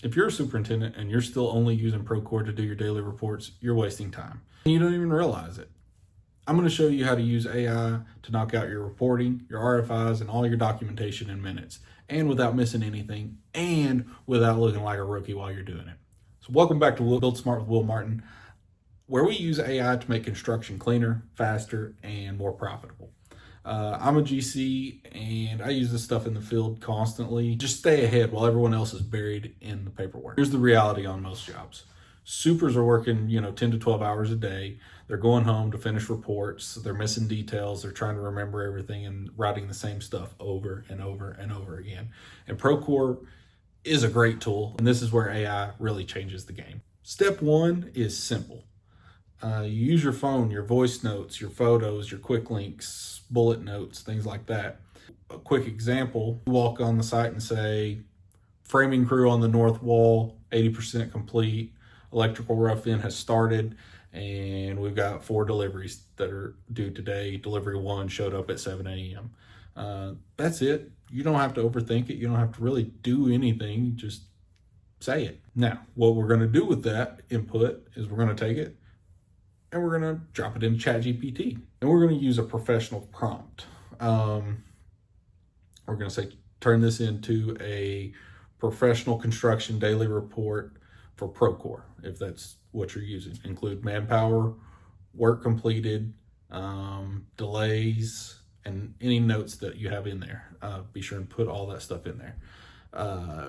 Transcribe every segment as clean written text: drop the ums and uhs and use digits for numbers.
If you're a superintendent and you're still only using Procore to do your daily reports, you're wasting time. And you don't even realize it. I'm going to show you how to use AI to knock out your reporting, your RFIs, and all your documentation in minutes, and without missing anything, and without looking like a rookie while you're doing it. So welcome back to Build Smart with Will Martin, where we use AI to make construction cleaner, faster, and more profitable. I'm a GC and I use this stuff in the field constantly. Just stay ahead while everyone else is buried in the paperwork. Here's the reality on most jobs. Supers are working, 10 to 12 hours a day. They're going home to finish reports. They're missing details. They're trying to remember everything and writing the same stuff over and over and over again. And Procore is a great tool. And this is where AI really changes the game. Step one is simple. You use your phone, your voice notes, your photos, your quick links, bullet notes, things like that. A quick example, you walk on the site and say, framing crew on the north wall, 80% complete, electrical rough-in has started, and we've got 4 deliveries that are due today. Delivery 1 showed up at 7 a.m. That's it. You don't have to overthink it. You don't have to really do anything. Just say it. Now, what we're going to do with that input is we're going to take it and we're going to drop it into ChatGPT. And we're going to use a professional prompt. We're going to say, turn this into a professional construction daily report for Procore, if that's what you're using. Include manpower, work completed, delays, and any notes that you have in there. Be sure and put all that stuff in there.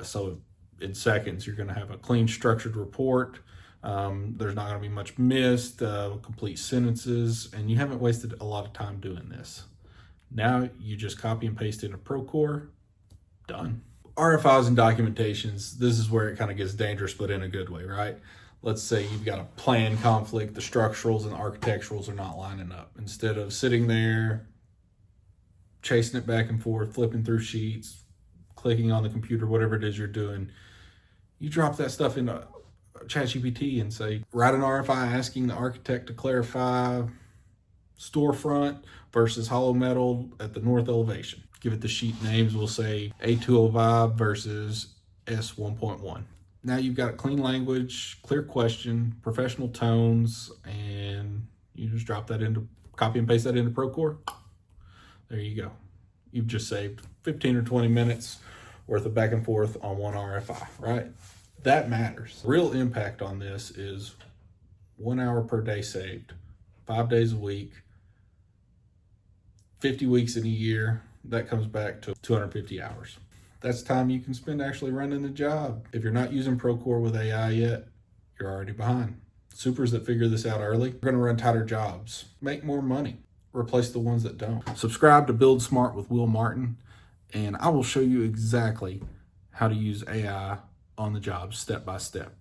So in seconds, you're going to have a clean, structured report. There's not going to be much missed, complete sentences, and you haven't wasted a lot of time doing this. Now you just copy and paste into Procore, done. RFIs and documentations, this is where it kind of gets dangerous, but in a good way, right? Let's say you've got a plan conflict, the structurals and the architecturals are not lining up. Instead of sitting there, chasing it back and forth, flipping through sheets, clicking on the computer, whatever it is you're doing, you drop that stuff into ChatGPT and say, write an RFI asking the architect to clarify storefront versus hollow metal at the north elevation. Give it the sheet names. We'll say A205 versus S1.1. Now you've got clean language, clear question, professional tones, and you just drop that into, copy and paste that into Procore. There you go. You've just saved 15 or 20 minutes worth of back and forth on one RFI, right? That matters. Real impact on this is 1 hour per day saved, 5 days a week, 50 weeks in a year. That comes back to 250 hours. That's time you can spend actually running the job. If you're not using Procore with AI yet, you're already behind. Supers that figure this out early are going to run tighter jobs, make more money, replace the ones that don't. Subscribe to Build Smart with Will Martin, and I will show you exactly how to use AI on the job step by step.